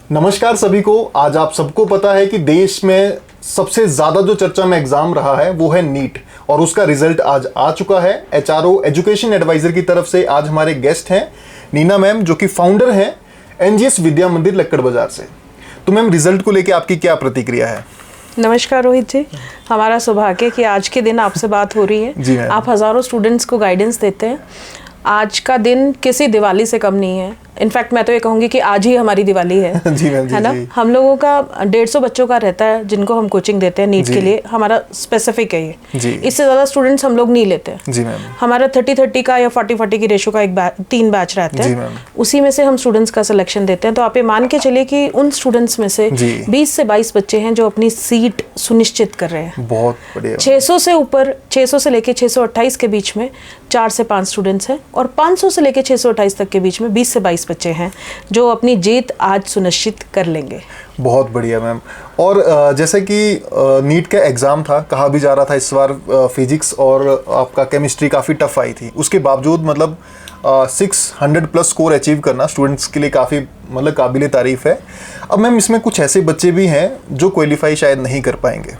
नमस्कार सभी को। आज आप सबको पता है कि देश में सबसे ज़्यादा जो चर्चा में एग्ज़ाम रहा है वो है नीट, और उसका रिजल्ट आज आ चुका है। एचआरओ एजुकेशन एडवाइज़र की तरफ से आज हमारे गेस्ट हैं नीना मैम, जो कि फाउंडर हैं एनजीएस विद्या मंदिर लक्कड़ बाजार से। तो मैम, रिजल्ट को लेकर आपकी क्या प्रतिक्रिया है? नमस्कार रोहित जी, हमारा सौभाग्य कि आज के दिन आपसे बात हो रही है। जी मैम। आप हज़ारों स्टूडेंट्स को गाइडेंस देते हैं। आज का दिन किसी दिवाली से कम नहीं है। इनफैक्ट मैं तो ये कहूँगी कि आज ही हमारी दिवाली है। जी मैम, है ना? हम लोगों का 150 बच्चों का रहता है जिनको हम कोचिंग देते हैं नीट के लिए। हमारा स्पेसिफिक है ये। जी। इससे ज़्यादा स्टूडेंट्स हम लोग नहीं लेते हैं। जी मैम। हमारा 30-30 का या 40-40 की रेशो का 3 बैच रहते जी हैं। मैम। उसी में से हम स्टूडेंट्स का सिलेक्शन देते हैं। तो आप ये मान के चलिए कि उन स्टूडेंट्स में से 20 से 22 बच्चे हैं जो अपनी सीट सुनिश्चित कर रहे हैं। बहुत बढ़िया। 600 से ऊपर, 600 से लेके 628 के बीच में 4 से 5 स्टूडेंट्स हैं, और 500 से लेके 628 तक के बीच में 20 से 22 बच्चे हैं जो अपनी जीत आज सुनिश्चित कर लेंगे। बहुत बढ़िया मैम। और जैसे कि नीट का एग्ज़ाम था, कहा भी जा रहा था इस बार फिजिक्स और आपका केमिस्ट्री काफ़ी टफ आई थी, उसके बावजूद मतलब 600 प्लस स्कोर अचीव करना स्टूडेंट्स के लिए काफ़ी मतलब काबिल तारीफ़ है। अब मैम, इसमें कुछ ऐसे बच्चे भी हैं जो क्वालिफाई शायद नहीं कर पाएंगे।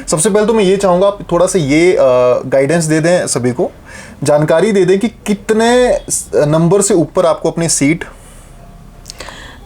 सबसे पहले तो मैं ये चाहूँगा आप थोड़ा सा ये गाइडेंस दे दें, सभी को जानकारी दे दें कि कितने नंबर से ऊपर आपको अपनी सीट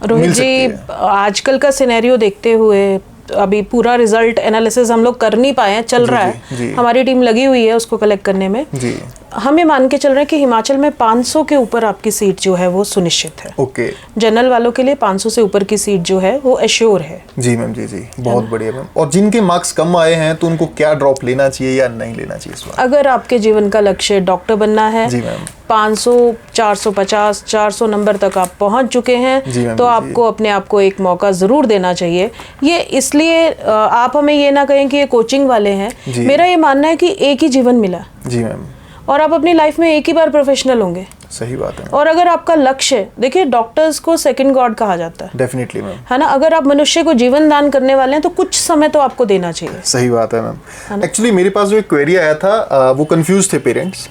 रोहित जी, आजकल का सिनेरियो देखते हुए अभी पूरा रिजल्ट एनालिसिस हम लोग कर नहीं पाए हैं, चल रहा है। हमारी टीम लगी हुई है उसको कलेक्ट करने में। जी। हम ये मान के चल रहे हैं कि हिमाचल में 500 के ऊपर आपकी सीट जो है वो सुनिश्चित है। ओके। जनरल वालों के लिए 500 से ऊपर की सीट जो है वो एश्योर है। जी मैम, जी बहुत बढ़िया मैम। और जिनके मार्क्स कम आए हैं तो उनको क्या ड्रॉप लेना चाहिए या नहीं लेना चाहिए इस बार? अगर आपके जीवन का लक्ष्य डॉक्टर बनना है, जी मैम, 500, 450, 400 नंबर तक आप पहुंच चुके हैं, तो आपको अपने आप को एक मौका ज़रूर देना चाहिए। ये इसलिए आप हमें ये ना कहें कि ये कोचिंग वाले हैं। मेरा ये मानना है कि एक ही जीवन मिला। जी मैम। और आप अपनी लाइफ में एक ही बार प्रोफेशनल होंगे। सही बात है। और अगर आपका लक्ष्य, देखिए डॉक्टर्स को सेकंड गॉड कहा जाता है। Definitely ma'am. है ना? अगर आप मनुष्य को जीवन दान करने वाले हैं तो कुछ समय तो आपको देना चाहिए। सही बात है मैम। एक्चुअली मेरे पास जो एक क्वेरी आया था, वो कंफ्यूज थे पेरेंट्स।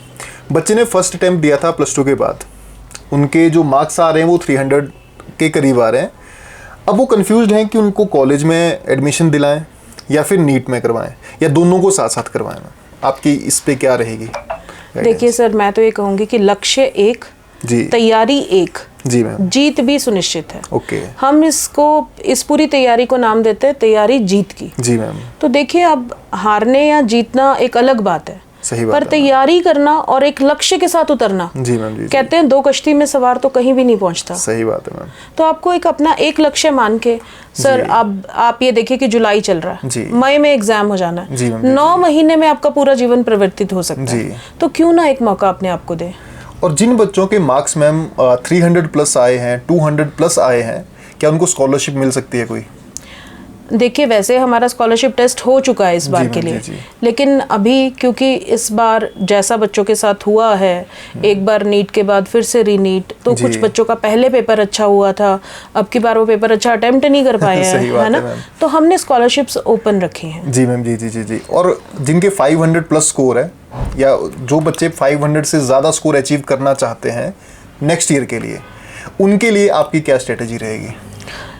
बच्चे ने फर्स्ट अटेम्प्ट दिया था +2 के बाद, उनके जो मार्क्स आ रहे हैं वो 300 के करीब आ रहे हैं। अब वो कंफ्यूज हैं कि उनको कॉलेज में एडमिशन दिलाएं या फिर नीट में करवाएं या दोनों को साथ साथ करवाएं। आपकी इस पे क्या रहेगी? देखिए सर, मैं तो ये कहूँगी कि लक्ष्य एक, जी, तैयारी एक, जी मैम, जीत भी सुनिश्चित है। ओके। हम इस पूरी तैयारी को नाम देते हैं तैयारी जीत की। जी मैम। तो देखिए, अब हारने या जीतना एक अलग बात है। सही बात पर तैयारी करना और एक लक्ष्य के साथ उतरना, जी मैम, जी, कहते हैं 2 कश्ती में सवार तो कहीं भी नहीं पहुंचता। सही बात है मैम। तो आपको एक अपना एक लक्ष्य मान के, सर अब आप ये देखिए कि जुलाई चल रहा है, मई में एग्जाम हो जाना है, 9 महीने में आपका पूरा जीवन परिवर्तित हो सकता है। तो क्यों ना एक मौका अपने आप को दे। और जिन बच्चों के मार्क्स मैम 300 प्लस आए हैं, 200 प्लस आए हैं, क्या उनको स्कॉलरशिप मिल सकती है कोई? देखिए, वैसे हमारा स्कॉलरशिप टेस्ट हो चुका है इस बार के लिए, लेकिन अभी क्योंकि इस बार जैसा बच्चों के साथ हुआ है, एक बार नीट के बाद फिर से रीनीट, तो कुछ बच्चों का पहले पेपर अच्छा हुआ था, अब की बार वो पेपर अच्छा अटेम्प्ट नहीं कर पाए हैं, है ना? तो हमने स्कॉलरशिप्स ओपन रखी हैं। जी मैम, जी। और जिनके 500 प्लस स्कोर है या जो बच्चे 500 से ज़्यादा स्कोर अचीव करना चाहते हैं नेक्स्ट ईयर के लिए, उनके लिए आपकी क्या स्ट्रेटेजी रहेगी?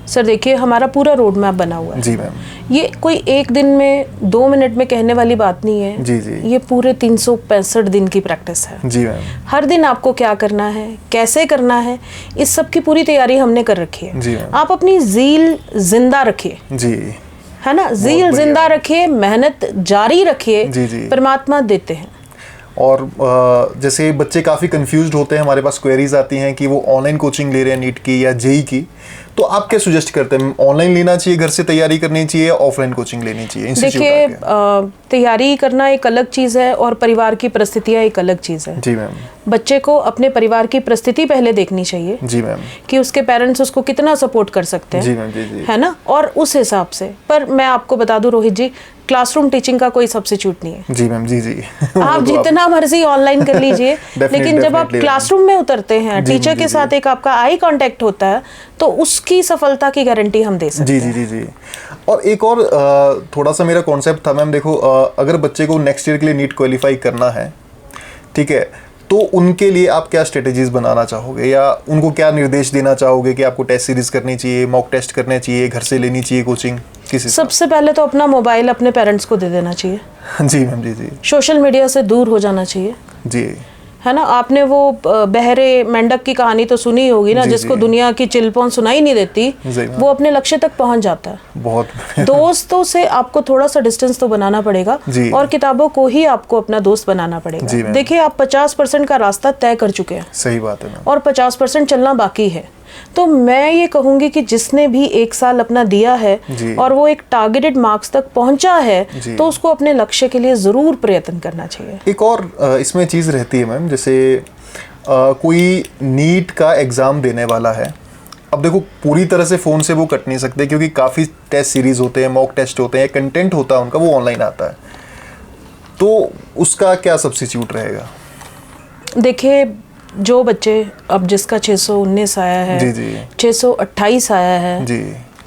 सर देखिए, हमारा पूरा रोड मैप बना हुआ है। जी मैम। ये कोई एक दिन में 2 मिनट में कहने वाली बात नहीं है। जी। ये पूरे 365 दिन की प्रैक्टिस है। जी मैम। हर दिन आपको क्या करना है, कैसे करना है, इस सब की पूरी तैयारी हमने कर रखी है। जी मैम। आप अपनी ज़ील जिंदा रखिए। जी। है ना? ज़ील जिंदा रखिए, मेहनत जारी रखिए। जी। परमात्मा देते हैं। और जैसे बच्चे काफ़ी कंफ्यूज्ड होते हैं, हमारे पास क्वेरीज आती हैं कि वो ऑनलाइन कोचिंग ले रहे हैं नीट की या जेई की, तो आप क्या सजेस्ट करते हैं? ऑनलाइन लेना चाहिए, घर से तैयारी करनी चाहिए, या ऑफलाइन कोचिंग लेनी चाहिए? देखिए, तैयारी करना एक अलग चीज़ है और परिवार की परिस्थितियाँ एक अलग चीज़ है। जी मैम। बच्चे को अपने परिवार की परिस्थिति पहले देखनी चाहिए। जी मैम। कि उसके पेरेंट्स उसको कितना सपोर्ट कर सकते हैं। जी मैम, जी। है ना? और उस हिसाब से, पर मैं आपको बता दूं रोहित जी, क्लासरूम टीचिंग का कोई सब्स्टिट्यूट नहीं है। जी मैम, जी। आप जितना मर्जी ऑनलाइन कर लीजिए, लेकिन जब आप क्लासरूम में उतरते हैं, टीचर के साथ एक आपका आई कांटेक्ट होता है, तो उसकी सफलता की गारंटी हम दे सकते हैं। जी। और एक और थोड़ा सा मेरा कॉन्सेप्ट था मैम, देखो अगर बच्चे को नेक्स्ट ईयर के लिए नीट क्वालिफाई करना है, ठीक है, तो उनके लिए आप क्या स्ट्रेटेजीज बनाना चाहोगे या उनको क्या निर्देश देना चाहोगे कि आपको टेस्ट सीरीज करनी चाहिए, मॉक टेस्ट करने चाहिए, घर से लेनी चाहिए कोचिंग? किसी सबसे पहले तो अपना मोबाइल अपने पेरेंट्स को दे देना चाहिए। जी मैम, जी जी। सोशल मीडिया से दूर हो जाना चाहिए जी, है ना। आपने वो बहरे मेंढक की कहानी तो सुनी होगी ना, जिसको दुनिया की चिलपौन सुनाई नहीं देती, वो अपने लक्ष्य तक पहुंच जाता है। बहुत दोस्तों से आपको थोड़ा सा डिस्टेंस तो बनाना पड़ेगा और किताबों को ही आपको अपना दोस्त बनाना पड़ेगा। देखिए, आप 50% का रास्ता तय कर चुके हैं। सही बात है, और 50% चलना बाकी है। तो मैं ये कहूंगी कि जिसने भी 1 साल अपना दिया है और वो एक टारगेटेड मार्क्स तक पहुंचा है, तो उसको अपने लक्ष्य के लिए जरूर प्रयत्न करना चाहिए। एक और इसमें चीज़ रहती है मैम, जैसे कोई नीट का एग्ज़ाम देने वाला है। अब देखो, पूरी तरह से फ़ोन से वो कट नहीं सकते क्योंकि काफ़ी टेस्ट सीरीज़ होते हैं, मॉक टेस्ट होते हैं, कंटेंट होता है उनका, वो ऑनलाइन आता है। तो उसका क्या सब्स्टिट्यूट रहेगा? देखिए, जो बच्चे, अब जिसका 619 आया है, जी जी, 628 आया है जी,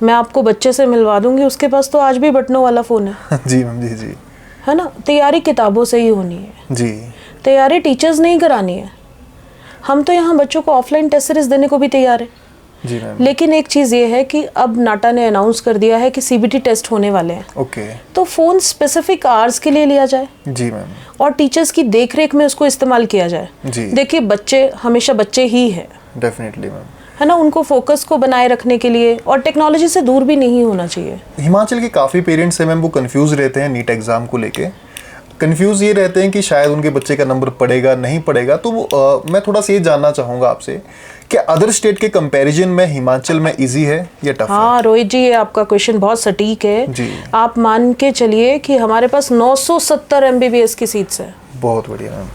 मैं आपको बच्चे से मिलवा दूंगी, उसके पास तो आज भी बटनों वाला फ़ोन है। जी मैम, जी जी, है ना। तैयारी किताबों से ही होनी है जी, तैयारी टीचर्स नहीं करानी है। हम तो यहाँ बच्चों को ऑफलाइन टेस्ट सीरीज देने को भी तैयार है। जी मैम। लेकिन एक चीज़ ये है कि अब नाटा ने अनाउंस कर दिया है कि सीबीटी टेस्ट होने वाले हैं। ओके। तो फ़ोन स्पेसिफिक आवर्स के लिए लिया जाए। जी मैम। और टीचर्स की देखरेख में उसको इस्तेमाल किया जाए। जी। देखिए, बच्चे हमेशा बच्चे ही हैं। डेफिनेटली मैम, है ना। उनको फोकस को बनाए रखने के लिए और टेक्नोलॉजी से दूर भी नहीं होना चाहिए। हिमाचल के काफ़ी पेरेंट्स हैं मैम, वो कंफ्यूज रहते हैं नीट एग्ज़ाम को लेके। कंफ्यूज ये रहते हैं कि शायद उनके बच्चे का नंबर पड़ेगा नहीं पड़ेगा। तो मैं थोड़ा सा ये जानना चाहूँगा आपसे कि अदर स्टेट के कंपैरिजन में हिमाचल में इजी है या टफ है? हाँ रोहित जी, ये आपका क्वेश्चन बहुत सटीक है जी। आप मान के चलिए कि हमारे पास 970 MBBS की सीट्स है। बहुत बढ़िया मैम।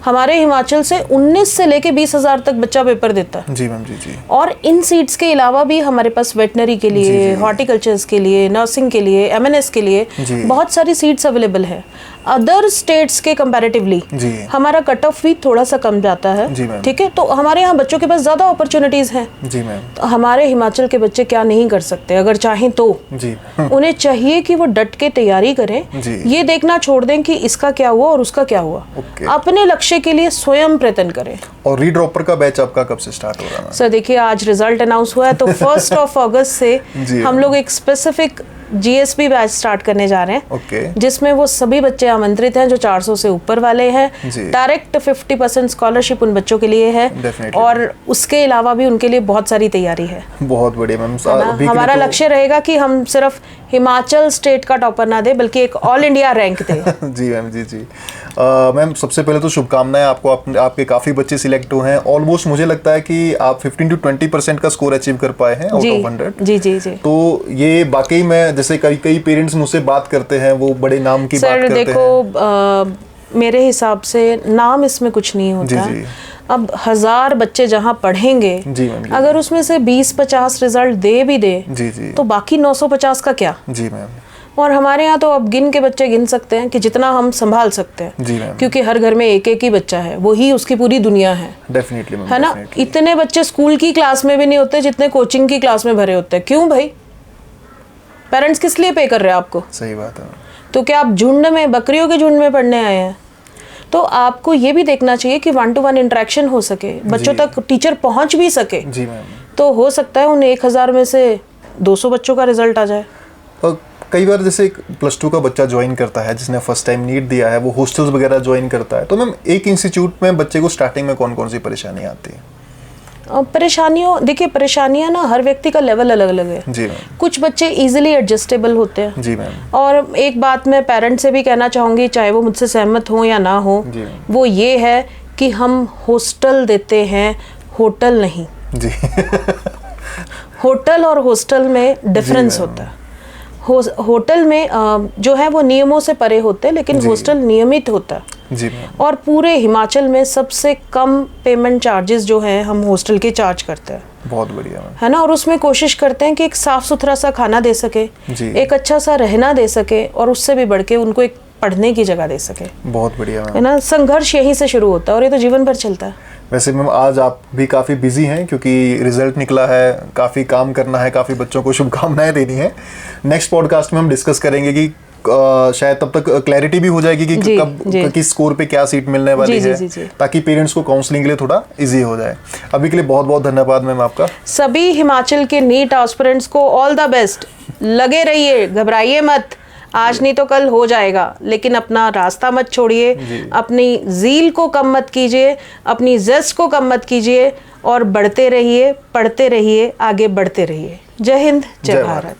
हमारे हिमाचल से 19 से लेके 20,000 तक बच्चा पेपर देता है। जी मैम, जी जी। और इन सीट्स के अलावा भी हमारे पास वेटनरी के लिए, हॉर्टिकल्चर्स के लिए, नर्सिंग के लिए, MNS के लिए बहुत सारी सीट्स अवेलेबल है। अदर स्टेट्स के कंपैरेटिवली हमारा कट ऑफ भी थोड़ा सा कम जाता है। ठीक है, तो हमारे यहाँ बच्चों के पास ज्यादा अपॉर्चुनिटीज हैं। जी मैम। तो हमारे हिमाचल के बच्चे क्या नहीं कर सकते अगर चाहें तो? जी। उन्हें चाहिए कि वो डट के तैयारी करें, ये देखना छोड़ दें कि इसका क्या हुआ और उसका क्या हुआ। अपने लक्ष्य के लिए स्वयं प्रयत्न करें। और रीड्रॉपर का बैच आपका कब से स्टार्ट हो रहा है? सर देखिए, आज रिजल्ट अनाउंस हुआ है तो 1 अगस्त से हम लोग एक स्पेसिफिक GSP बैच स्टार्ट करने जा रहे हैं। जिसमें वो सभी बच्चे आमंत्रित हैं जो 400 से ऊपर वाले हैं। डायरेक्ट 50% स्कॉलरशिप उन बच्चों के लिए है और उसके अलावा भी उनके लिए बहुत सारी तैयारी है। बहुत बढ़िया मैम। हमारा लक्ष्य रहेगा कि हम सिर्फ हिमाचल स्टेट का टॉपर ना दे बल्कि एक ऑल इंडिया रैंक दे। जी मैम, जी जी। मैम, सबसे पहले तो शुभकामनाएं आपको। आपके काफ़ी बच्चे सिलेक्ट हुए हैं। ऑलमोस्ट मुझे लगता है कि आप 15 to 20% का स्कोर अचीव कर पाए हैं आउट ऑफ 100। जी जी जी। तो ये वाकई में, जैसे कई पेरेंट्स मुझसे बात करते हैं, वो बड़े नाम की बात करते हैं। देखो, मेरे हिसाब से नाम इसमें कुछ नहीं होता। जी। अब 1000 बच्चे जहाँ पढ़ेंगे, अगर उसमें से 20-50 रिजल्ट दे भी दे, तो बाकी 950 का क्या? जी मैम। और हमारे यहाँ तो अब गिन के बच्चे गिन सकते हैं कि जितना हम संभाल सकते हैं। जी मैम। क्योंकि हर घर में एक एक ही बच्चा है, वही उसकी पूरी दुनिया है। डेफिनेटली मैम, है ना। इतने बच्चे स्कूल की क्लास में भी नहीं होते जितने कोचिंग की क्लास में भरे होते हैं। क्यों भाई? पेरेंट्स किस लिए पे कर रहे हैं आपको? सही बात है। तो क्या आप झुंड में, बकरियों के झुंड में पढ़ने आए हैं? तो आपको ये भी देखना चाहिए कि 1-to-1 इंटरेक्शन हो सके, बच्चों तक टीचर पहुंच भी सके। जी मैम। तो हो सकता है उन 1000 में से 200 बच्चों का रिजल्ट आ जाए। कई बार जैसे +2 का बच्चा ज्वाइन करता है जिसने फर्स्ट टाइम नीट दिया है, वो हॉस्टल्स वगैरह ज्वाइन करता है, तो मैम एक इंस्टीट्यूट में बच्चे को स्टार्टिंग में कौन कौन सी परेशानी आती है? परेशानियां ना हर व्यक्ति का लेवल अलग अलग है। जी मैम। कुछ बच्चे इजीली एडजस्टेबल होते हैं। जी मैम। और एक बात मैं पेरेंट्स से भी कहना चाहूँगी, चाहे वो मुझसे सहमत हो या ना हो, वो ये है कि हम हॉस्टल देते हैं, होटल नहीं। जी। होटल और हॉस्टल में डिफरेंस होता है। होटल में जो है वो नियमों से परे होते हैं, लेकिन हॉस्टल नियमित होता है। जी मैम। और पूरे हिमाचल में सबसे कम पेमेंट चार्जेस जो हैं हम हॉस्टल के चार्ज करते हैं। बहुत बढ़िया मैम। है ना। और उसमें कोशिश करते हैं कि एक साफ सुथरा सा खाना दे सके, एक अच्छा सा रहना दे सके, और उससे भी बढ़ के उनको एक पढ़ने की जगह दे सके। बहुत बढ़िया मैम। है ना। संघर्ष यहीं से शुरू होता है और ये तो जीवन भर चलता है। वैसे मैम, आज आप भी काफ़ी बिजी हैं क्योंकि रिजल्ट निकला है, काफ़ी काम करना है, काफ़ी बच्चों को शुभकामनाएं देनी है। नेक्स्ट पॉडकास्ट में हम डिस्कस करेंगे कि शायद तब तक क्लैरिटी भी हो जाएगी कि कब किस स्कोर पे क्या सीट मिलने वाली है, ताकि पेरेंट्स को काउंसलिंग के लिए थोड़ा इजी हो जाए। अभी के लिए बहुत बहुत धन्यवाद मैम आपका। सभी हिमाचल के नीट एस्पिरेंट्स को ऑल द बेस्ट। लगे रहिए, घबराइए मत, आज नहीं तो कल हो जाएगा, लेकिन अपना रास्ता मत छोड़िए, अपनी ज़ील को कम मत कीजिए, अपनी ज़ेस्ट को कम मत कीजिए और बढ़ते रहिए, पढ़ते रहिए, आगे बढ़ते रहिए। जय हिंद, जय भारत।